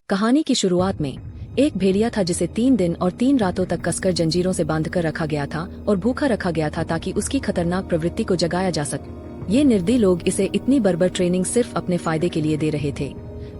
कहानी की शुरुआत में एक भेड़िया था जिसे 3 दिन और 3 रातों तक कसकर जंजीरों से बांधकर रखा गया था और भूखा रखा गया था ताकि उसकी खतरनाक प्रवृत्ति को जगाया जा सके। ये निर्दयी लोग इसे इतनी बर्बर ट्रेनिंग सिर्फ अपने फायदे के लिए दे रहे थे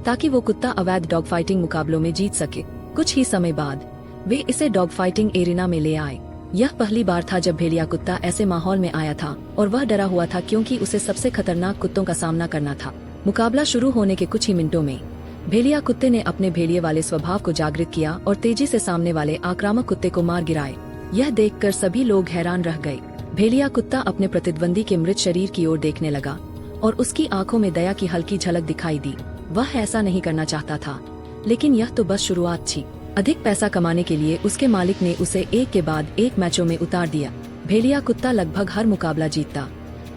ताकि वो कुत्ता अवैध डॉग फाइटिंग मुकाबलों में जीत सके। कुछ ही समय बाद वे इसे डॉग फाइटिंग एरिना में ले आए। यह पहली बार था जब भेड़िया कुत्ता ऐसे माहौल में आया था और वह डरा हुआ था क्योंकि उसे सबसे खतरनाक कुत्तों का सामना करना था। मुकाबला शुरू होने के कुछ ही मिनटों में भेड़िया कुत्ते ने अपने भेड़िए वाले स्वभाव को जागृत किया और तेजी से सामने वाले आक्रामक कुत्ते को मार गिराए। यह देखकर सभी लोग हैरान रह गए। भेड़िया कुत्ता अपने प्रतिद्वंदी के मृत शरीर की ओर देखने लगा और उसकी आंखों में दया की हल्की झलक दिखाई दी। वह ऐसा नहीं करना चाहता था, लेकिन यह तो बस शुरुआत थी। अधिक पैसा कमाने के लिए उसके मालिक ने उसे एक के बाद एक मैचों में उतार दिया। भेड़िया कुत्ता लगभग हर मुकाबला जीतता,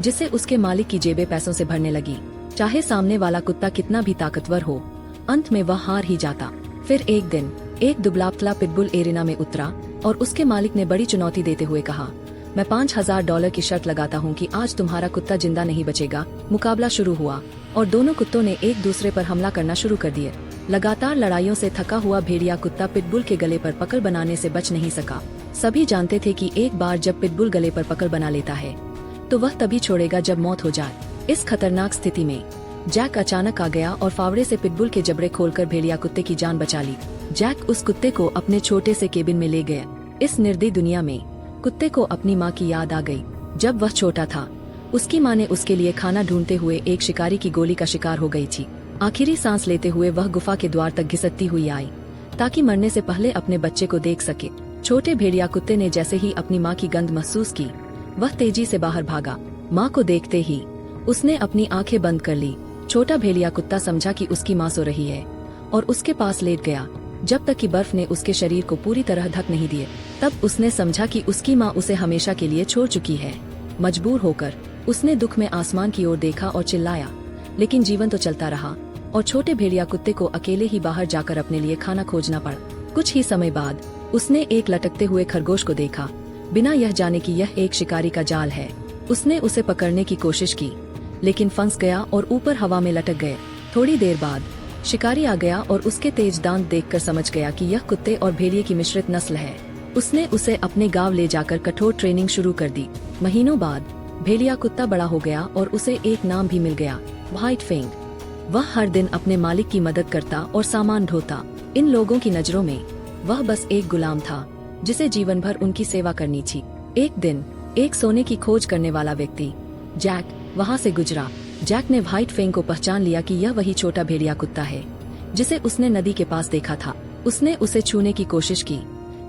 जिससे उसके मालिक की जेबें पैसों से भरने लगी। चाहे सामने वाला कुत्ता कितना भी ताकतवर हो, अंत में वह हार ही जाता। फिर एक दिन एक दुबला-पतला पिटबुल एरिना में उतरा और उसके मालिक ने बड़ी चुनौती देते हुए कहा, मैं $5000 की शर्त लगाता हूँ कि आज तुम्हारा कुत्ता जिंदा नहीं बचेगा। मुकाबला शुरू हुआ और दोनों कुत्तों ने एक दूसरे पर हमला करना शुरू कर दिए। लगातार लड़ाइयों से थका हुआ भेड़िया कुत्ता पिटबुल के गले पर पकड़ बनाने से बच नहीं सका। सभी जानते थे कि एक बार जब पिटबुल गले पर पकड़ बना लेता है तो वह तभी छोड़ेगा जब मौत हो जाए। इस खतरनाक स्थिति में जैक अचानक आ गया और फावड़े से पिटबुल के जबड़े खोलकर भेड़िया कुत्ते की जान बचा ली। जैक उस कुत्ते को अपने छोटे से केबिन में ले गया। इस निर्दयी दुनिया में कुत्ते को अपनी माँ की याद आ गई। जब वह छोटा था, उसकी माँ ने उसके लिए खाना ढूंढते हुए एक शिकारी की गोली का शिकार हो गई थी। आखिरी सांस लेते हुए वह गुफा के द्वार तक घिसटती हुई आई ताकि मरने से पहले अपने बच्चे को देख सके। छोटे भेड़िया कुत्ते ने जैसे ही अपनी माँ की गंध महसूस की, वह तेजी से बाहर भागा। माँ को देखते ही उसने अपनी आंखें बंद कर ली। छोटा भेड़िया कुत्ता समझा कि उसकी माँ सो रही है और उसके पास लेट गया जब तक कि बर्फ ने उसके शरीर को पूरी तरह ढक नहीं दिए। तब उसने समझा कि उसकी माँ उसे हमेशा के लिए छोड़ चुकी है। मजबूर होकर उसने दुख में आसमान की ओर देखा और चिल्लाया, लेकिन जीवन तो चलता रहा और छोटे भेड़िया कुत्ते को अकेले ही बाहर जाकर अपने लिए खाना खोजना पड़ा। कुछ ही समय बाद उसने एक लटकते हुए खरगोश को देखा, बिना यह जाने कि यह एक शिकारी का जाल है। उसने उसे पकड़ने की कोशिश की, लेकिन फंस गया और ऊपर हवा में लटक गए। थोड़ी देर बाद शिकारी आ गया और उसके तेज दांत देखकर समझ गया कि यह कुत्ते और भेड़िए की मिश्रित नस्ल है। उसने उसे अपने गांव ले जाकर कठोर ट्रेनिंग शुरू कर दी। महीनों बाद भेड़िया कुत्ता बड़ा हो गया और उसे एक नाम भी मिल गया, व्हाइट फेंग। वह हर दिन अपने मालिक की मदद करता और सामान ढोता। इन लोगों की नजरों में वह बस एक गुलाम था जिसे जीवन भर उनकी सेवा करनी थी। एक दिन एक सोने की खोज करने वाला व्यक्ति जैक वहाँ से गुजरा। जैक ने व्हाइट फेंग को पहचान लिया कि यह वही छोटा भेड़िया कुत्ता है जिसे उसने नदी के पास देखा था। उसने उसे छूने की कोशिश की,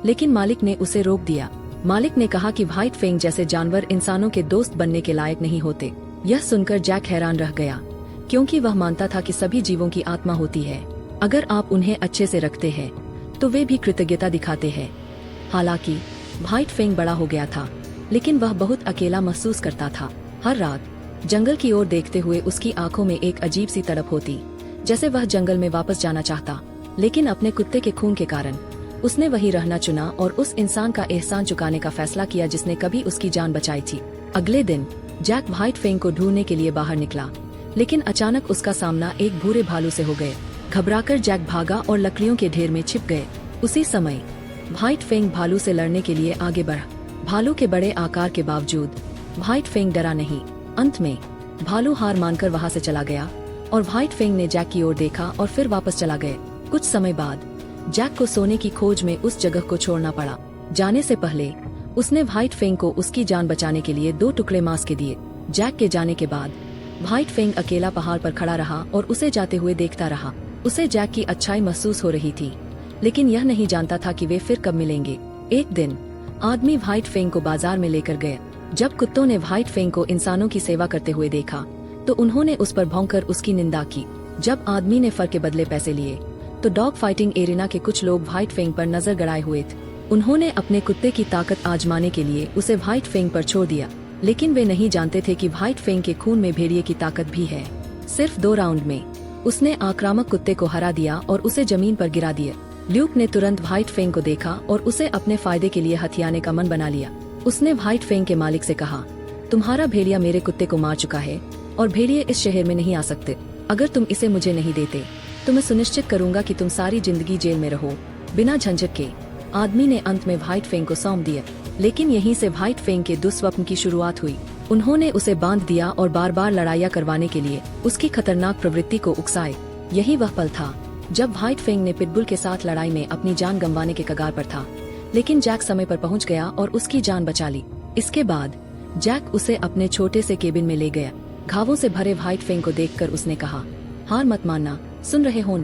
लेकिन मालिक ने उसे रोक दिया। मालिक ने कहा कि व्हाइट फेंग जैसे जानवर इंसानों के दोस्त बनने के लायक नहीं होते। यह सुनकर जैक हैरान रह गया, क्योंकि वह मानता था कि सभी जीवों की आत्मा होती है। अगर आप उन्हें अच्छे से रखते हैं तो वे भी कृतज्ञता दिखाते हैं। हालांकि व्हाइट फेंग बड़ा हो गया था, लेकिन वह बहुत अकेला महसूस करता था। हर रात जंगल की ओर देखते हुए उसकी आंखों में एक अजीब सी तड़प होती, जैसे वह जंगल में वापस जाना चाहता। लेकिन अपने कुत्ते के खून के कारण उसने वहीं रहना चुना और उस इंसान का एहसान चुकाने का फैसला किया जिसने कभी उसकी जान बचाई थी। अगले दिन जैक व्हाइट फेंग को ढूंढने के लिए बाहर निकला, लेकिन अचानक उसका सामना एक भूरे भालू से हो गए। घबराकर जैक भागा और लकड़ियों के ढेर में छिप गए। उसी समय व्हाइट फेंग भालू से लड़ने के लिए आगे बढ़ा। भालू के बड़े आकार के बावजूद व्हाइट फेंग डरा नहीं। अंत में भालू हार मानकर वहाँ से चला गया और व्हाइट फेंग ने जैक की ओर देखा और फिर वापस चला गए। कुछ समय बाद जैक को सोने की खोज में उस जगह को छोड़ना पड़ा। जाने से पहले उसने व्हाइट फेंग को उसकी जान बचाने के लिए 2 टुकड़े मांस के दिए। जैक के जाने के बाद व्हाइट फेंग अकेला पहाड़ पर खड़ा रहा और उसे जाते हुए देखता रहा। उसे जैक की अच्छाई महसूस हो रही थी, लेकिन यह नहीं जानता था कि वे फिर कब मिलेंगे। एक दिन आदमी व्हाइट फेंग को बाजार में लेकर गए। जब कुत्तों ने व्हाइट फेंग को इंसानों की सेवा करते हुए देखा तो उन्होंने उस पर भौंककर उसकी निंदा की। जब आदमी ने फर के बदले पैसे लिए तो डॉग फाइटिंग एरिना के कुछ लोग व्हाइट फेंग पर नजर गड़ाए हुए थे। उन्होंने अपने कुत्ते की ताकत आजमाने के लिए उसे व्हाइट फेंग पर छोड़ दिया, लेकिन वे नहीं जानते थे कि व्हाइट फेंग के खून में भेड़िए की ताकत भी है। सिर्फ 2 राउंड में उसने आक्रामक कुत्ते को हरा दिया और उसे जमीन पर गिरा दिया। ल्यूक ने तुरंत व्हाइट फेंग को देखा और उसे अपने फायदे के लिए हथियाने का मन बना लिया। उसने व्हाइट फेंग के मालिक से कहा, तुम्हारा भेड़िया मेरे कुत्ते को मार चुका है और भेड़िए इस शहर में नहीं आ सकते। अगर तुम इसे मुझे नहीं देते तो मैं सुनिश्चित करूंगा कि तुम सारी जिंदगी जेल में रहो, बिना झंझट के। आदमी ने अंत में व्हाइट फेंग को सौंप दिया, लेकिन यहीं से व्हाइट फेंग के दुस्वप्न की शुरुआत हुई। उन्होंने उसे बांध दिया और बार बार लड़ाइयाँ करवाने के लिए उसकी खतरनाक प्रवृत्ति को उकसाए। यही वह पल था जब व्हाइट फेंग ने पिटबुल के साथ लड़ाई में अपनी जान गंवाने के कगार पर था, लेकिन जैक समय पर पहुंच गया और उसकी जान बचा ली। इसके बाद जैक उसे अपने छोटे से केबिन में ले गया। घावों से भरे व्हाइट फेंग को देखकर उसने कहा, हार मत मानना, सुन रहे हो?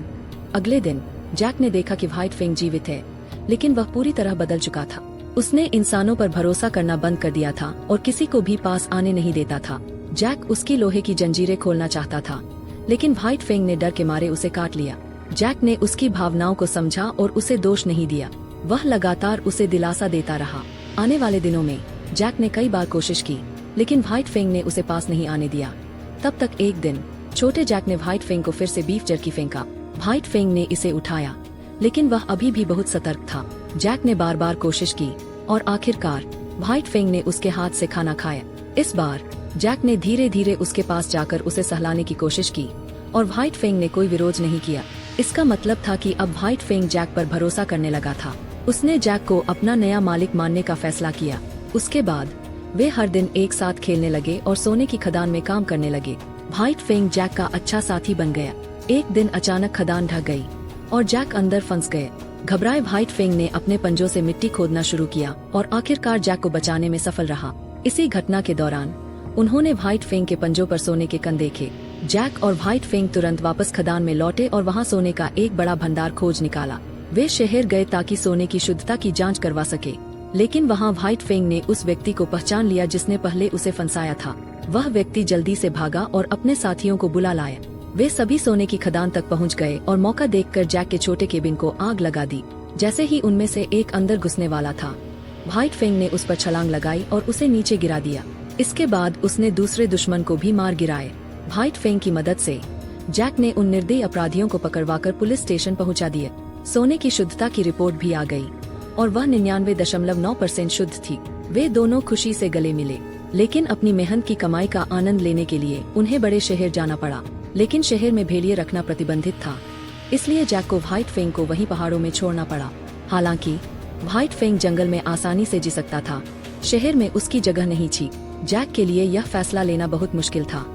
अगले दिन जैक ने देखा कि व्हाइट फेंग जीवित है, लेकिन वह पूरी तरह बदल चुका था। उसने इंसानों पर भरोसा करना बंद कर दिया था और किसी को भी पास आने नहीं देता था। जैक उसकी लोहे की जंजीरें खोलना चाहता था, लेकिन व्हाइट फेंग ने डर के मारे उसे काट लिया। जैक ने उसकी भावनाओं को समझा और उसे दोष नहीं दिया। वह लगातार उसे दिलासा देता रहा। आने वाले दिनों में जैक ने कई बार कोशिश की, लेकिन व्हाइट फेंग ने उसे पास नहीं आने दिया। तब तक एक दिन छोटे जैक ने व्हाइट फेंग को फिर से बीफ जर्की फेंका। व्हाइट फेंग ने इसे उठाया, लेकिन वह अभी भी बहुत सतर्क था। जैक ने बार बार कोशिश की और आखिरकार व्हाइट फेंग ने उसके हाथ से खाना खाया। इस बार जैक ने धीरे धीरे उसके पास जाकर उसे सहलाने की कोशिश की और व्हाइट फेंग ने कोई विरोध नहीं किया। इसका मतलब था कि अब व्हाइट फेंग जैक पर भरोसा करने लगा था। उसने जैक को अपना नया मालिक मानने का फैसला किया। उसके बाद वे हर दिन एक साथ खेलने लगे और सोने की खदान में काम करने लगे। व्हाइट फेंग जैक का अच्छा साथी बन गया। एक दिन अचानक खदान ढह गई और जैक अंदर फंस गए। घबराए व्हाइट फेंग ने अपने पंजों से मिट्टी खोदना शुरू किया और आखिरकार जैक को बचाने में सफल रहा। इसी घटना के दौरान उन्होंने व्हाइट फेंग के पंजों पर सोने के कण देखे। जैक और व्हाइट फेंग तुरंत वापस खदान में लौटे और वहां सोने का एक बड़ा भंडार खोज निकाला। वे शहर गए ताकि सोने की शुद्धता की जांच करवा सके, लेकिन वहां व्हाइट फेंग ने उस व्यक्ति को पहचान लिया जिसने पहले उसे फंसाया था। वह व्यक्ति जल्दी से भागा और अपने साथियों को बुला लाया। वे सभी सोने की खदान तक पहुंच गए और मौका देखकर जैक के छोटे केबिन को आग लगा दी। जैसे ही उनमें से एक अंदर घुसने वाला था, व्हाइट फेंग ने उस पर छलांग लगाई और उसे नीचे गिरा दिया। इसके बाद उसने दूसरे दुश्मन को भी मार गिराए। व्हाइट फेंग की मदद से जैक ने उन निर्दयी अपराधियों को पकड़वाकर पुलिस स्टेशन पहुंचा दिया। सोने की शुद्धता की रिपोर्ट भी आ गई और वह 99.9% शुद्ध थी। वे दोनों खुशी से गले मिले, लेकिन अपनी मेहनत की कमाई का आनंद लेने के लिए उन्हें बड़े शहर जाना पड़ा। लेकिन शहर में भेड़िए रखना प्रतिबंधित था, इसलिए जैक को व्हाइट फेंग को वहीं पहाड़ों में छोड़ना पड़ा। हालांकि व्हाइट फेंग जंगल में आसानी से जी सकता था, शहर में उसकी जगह नहीं थी। जैक के लिए यह फैसला लेना बहुत मुश्किल था,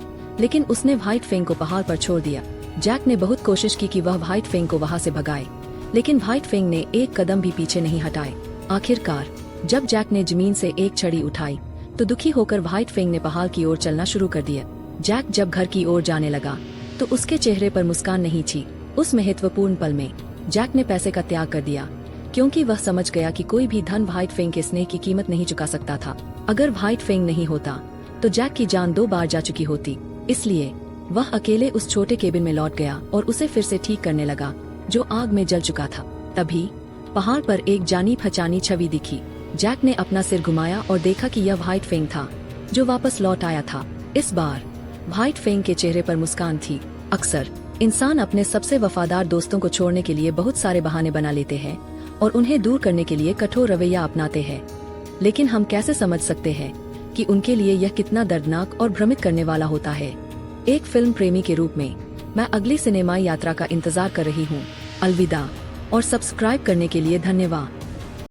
लेकिन उसने व्हाइट फेंग को पहाड़ पर छोड़ दिया। जैक ने बहुत कोशिश की कि वह व्हाइट फेंग को वहां से भगाए, लेकिन व्हाइट फेंग ने एक कदम भी पीछे नहीं हटाए। आखिरकार जब जैक ने जमीन से एक छड़ी उठाई तो दुखी होकर व्हाइट फेंग ने पहाड़ की ओर चलना शुरू कर दिया। जैक जब घर की ओर जाने लगा तो उसके चेहरे पर मुस्कान नहीं थी। उस महत्वपूर्ण पल में जैक ने पैसे का त्याग कर दिया, क्योंकि वह समझ गया कि कोई भी धन व्हाइट फेंग के स्नेह की कीमत नहीं चुका सकता था। अगर व्हाइट फेंग नहीं होता तो जैक की जान 2 बार जा चुकी होती। इसलिए वह अकेले उस छोटे केबिन में लौट गया और उसे फिर से ठीक करने लगा, जो आग में जल चुका था। तभी पहाड़ पर एक जानी पहचानी छवि दिखी। जैक ने अपना सिर घुमाया और देखा कि यह व्हाइट फेंग था, जो वापस लौट आया था। इस बार व्हाइट फेंग के चेहरे पर मुस्कान थी। अक्सर इंसान अपने सबसे वफादार दोस्तों को छोड़ने के लिए बहुत सारे बहाने बना लेते हैं और उन्हें दूर करने के लिए कठोर रवैया अपनाते हैं, लेकिन हम कैसे समझ सकते हैं कि उनके लिए यह कितना दर्दनाक और भ्रमित करने वाला होता है। एक फिल्म प्रेमी के रूप में मैं अगली सिनेमा यात्रा का इंतजार कर रही हूँ। अलविदा और सब्सक्राइब करने के लिए धन्यवाद।